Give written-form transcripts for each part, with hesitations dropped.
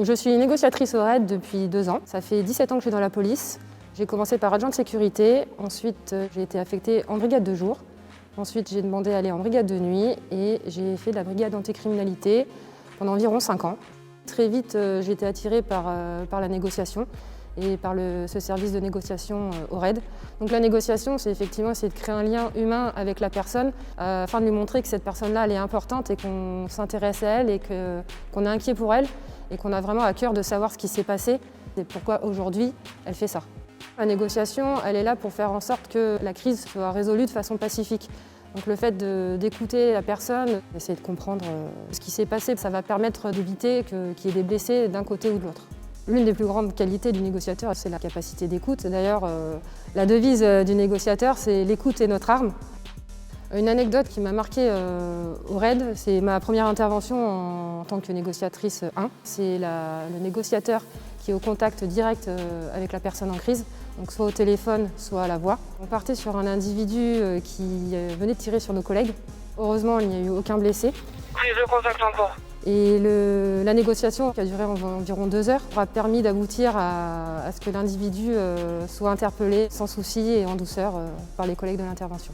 Je suis négociatrice au RAID depuis 2 ans. Ça fait 17 ans que je suis dans la police. J'ai commencé par adjoint de sécurité, ensuite j'ai été affectée en brigade de jour. Ensuite j'ai demandé à aller en brigade de nuit et j'ai fait de la brigade anticriminalité pendant environ 5 ans. Très vite j'ai été attirée par la négociation et par ce service de négociation au RAID. Donc la négociation, c'est effectivement essayer de créer un lien humain avec la personne afin de lui montrer que cette personne-là, elle est importante et qu'on s'intéresse à elle et qu'on est inquiet pour elle et qu'on a vraiment à cœur de savoir ce qui s'est passé et pourquoi aujourd'hui elle fait ça. La négociation, elle est là pour faire en sorte que la crise soit résolue de façon pacifique. Donc le fait d'écouter la personne, essayer de comprendre ce qui s'est passé, ça va permettre d'éviter qu'il y ait des blessés d'un côté ou de l'autre. L'une des plus grandes qualités du négociateur, c'est la capacité d'écoute. D'ailleurs, la devise du négociateur, c'est « l'écoute est notre arme ». Une anecdote qui m'a marquée au RAID, c'est ma première intervention en tant que négociatrice 1. C'est le négociateur qui est au contact direct avec la personne en crise, donc soit au téléphone, soit à la voix. On partait sur un individu qui venait de tirer sur nos collègues. Heureusement, il n'y a eu aucun blessé. Prise de contact en cours. Et la négociation, qui a duré environ 2 heures, aura permis d'aboutir à ce que l'individu soit interpellé sans souci et en douceur par les collègues de l'intervention.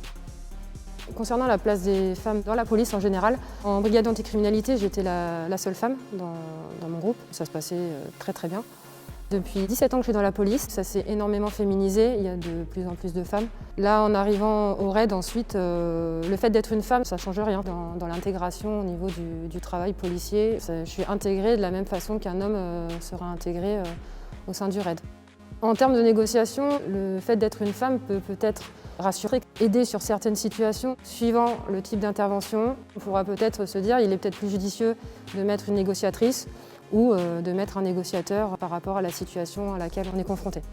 Concernant la place des femmes dans la police en général, en brigade anticriminalité, j'étais la seule femme dans mon groupe. Ça se passait très très bien. Depuis 17 ans que je suis dans la police, ça s'est énormément féminisé, il y a de plus en plus de femmes. Là, en arrivant au RAID ensuite, le fait d'être une femme, ça ne change rien dans l'intégration au niveau du travail policier. Je suis intégrée de la même façon qu'un homme sera intégré au sein du RAID. En termes de négociation, le fait d'être une femme peut peut-être rassurer, aider sur certaines situations. Suivant le type d'intervention, on pourra peut-être se dire qu'il est peut-être plus judicieux de mettre une négociatrice ou de mettre un négociateur par rapport à la situation à laquelle on est confronté.